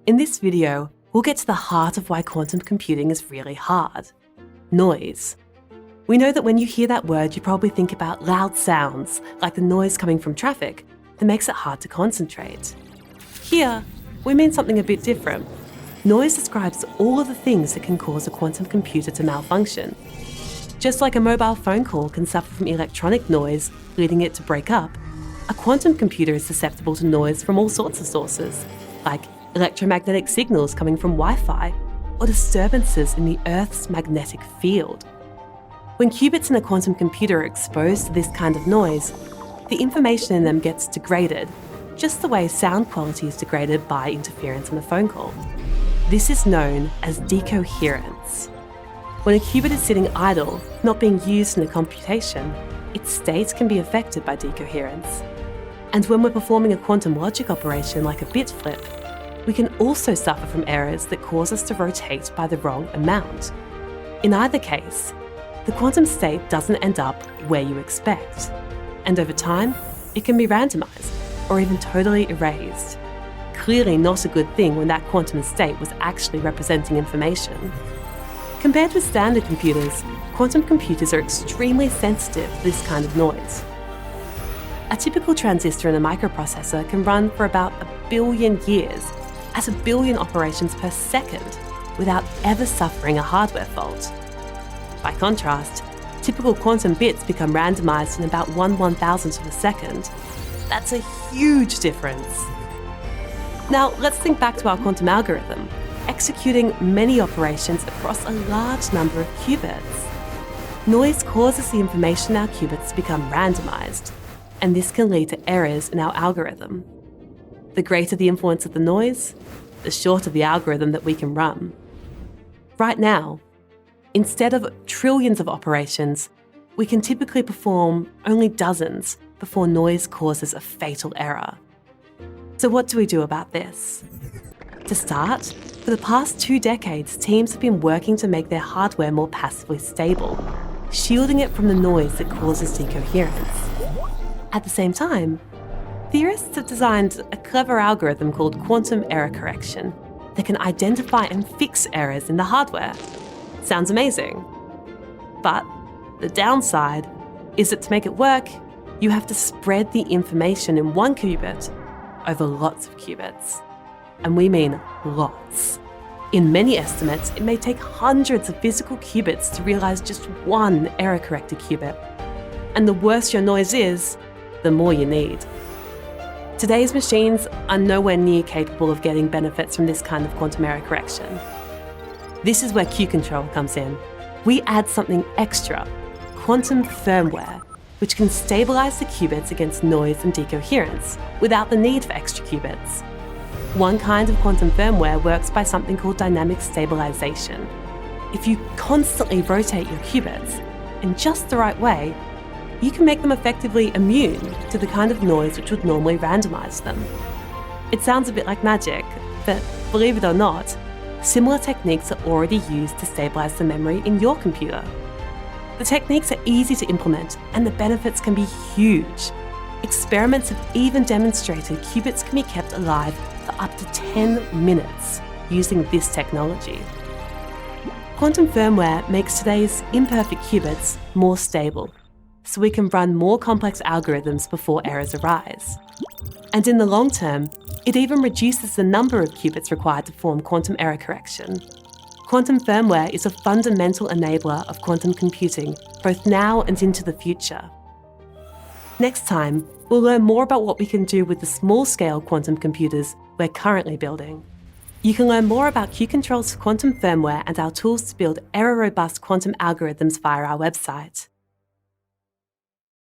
In this video, we'll get to the heart of why quantum computing is really hard: noise. We know that when you hear that word, you probably think about loud sounds, like the noise coming from traffic, that makes it hard to concentrate. Here, we mean something a bit different. Noise describes all of the things that can cause a quantum computer to malfunction. Just like a mobile phone call can suffer from electronic noise, leading it to break up, a quantum computer is susceptible to noise from all sorts of sources, like electromagnetic signals coming from Wi-Fi, or disturbances in the Earth's magnetic field. When qubits in a quantum computer are exposed to this kind of noise, the information in them gets degraded, just the way sound quality is degraded by interference on a phone call. This is known as decoherence. When a qubit is sitting idle, not being used in a computation, its state can be affected by decoherence. And when we're performing a quantum logic operation like a bit flip, we can also suffer from errors that cause us to rotate by the wrong amount. In either case, the quantum state doesn't end up where you expect, and over time, it can be randomized or even totally erased. Clearly not a good thing when that quantum state was actually representing information. Compared with standard computers, quantum computers are extremely sensitive to this kind of noise. A typical transistor in a microprocessor can run for about 1 billion years at 1 billion operations per second without ever suffering a hardware fault. By contrast, typical quantum bits become randomized in about 1/1000th of a second. That's a huge difference. Now, let's think back to our quantum algorithm, executing many operations across a large number of qubits. Noise causes the information in our qubits to become randomized, and this can lead to errors in our algorithm. The greater the influence of the noise, the shorter the algorithm that we can run. Right now, instead of trillions of operations, we can typically perform only dozens before noise causes a fatal error. So what do we do about this? To start, for the past 2 decades, teams have been working to make their hardware more passively stable, shielding it from the noise that causes decoherence. At the same time, theorists have designed a clever algorithm called quantum error correction that can identify and fix errors in the hardware. Sounds amazing. But the downside is that to make it work, you have to spread the information in one qubit over lots of qubits. And we mean lots. In many estimates, it may take hundreds of physical qubits to realize just one error-corrected qubit. And the worse your noise is, the more you need. Today's machines are nowhere near capable of getting benefits from this kind of quantum error correction. This is where Q-CTRL comes in. We add something extra, quantum firmware, which can stabilize the qubits against noise and decoherence without the need for extra qubits. One kind of quantum firmware works by something called dynamic stabilization. If you constantly rotate your qubits in just the right way, you can make them effectively immune to the kind of noise which would normally randomize them. It sounds a bit like magic, but believe it or not, similar techniques are already used to stabilize the memory in your computer. The techniques are easy to implement, and the benefits can be huge. Experiments have even demonstrated qubits can be kept alive for up to 10 minutes using this technology. Quantum firmware makes today's imperfect qubits more stable, so we can run more complex algorithms before errors arise. And in the long term, it even reduces the number of qubits required to perform quantum error correction. Quantum firmware is a fundamental enabler of quantum computing, both now and into the future. Next time, we'll learn more about what we can do with the small-scale quantum computers we're currently building. You can learn more about Q-CTRL's quantum firmware and our tools to build error-robust quantum algorithms via our website.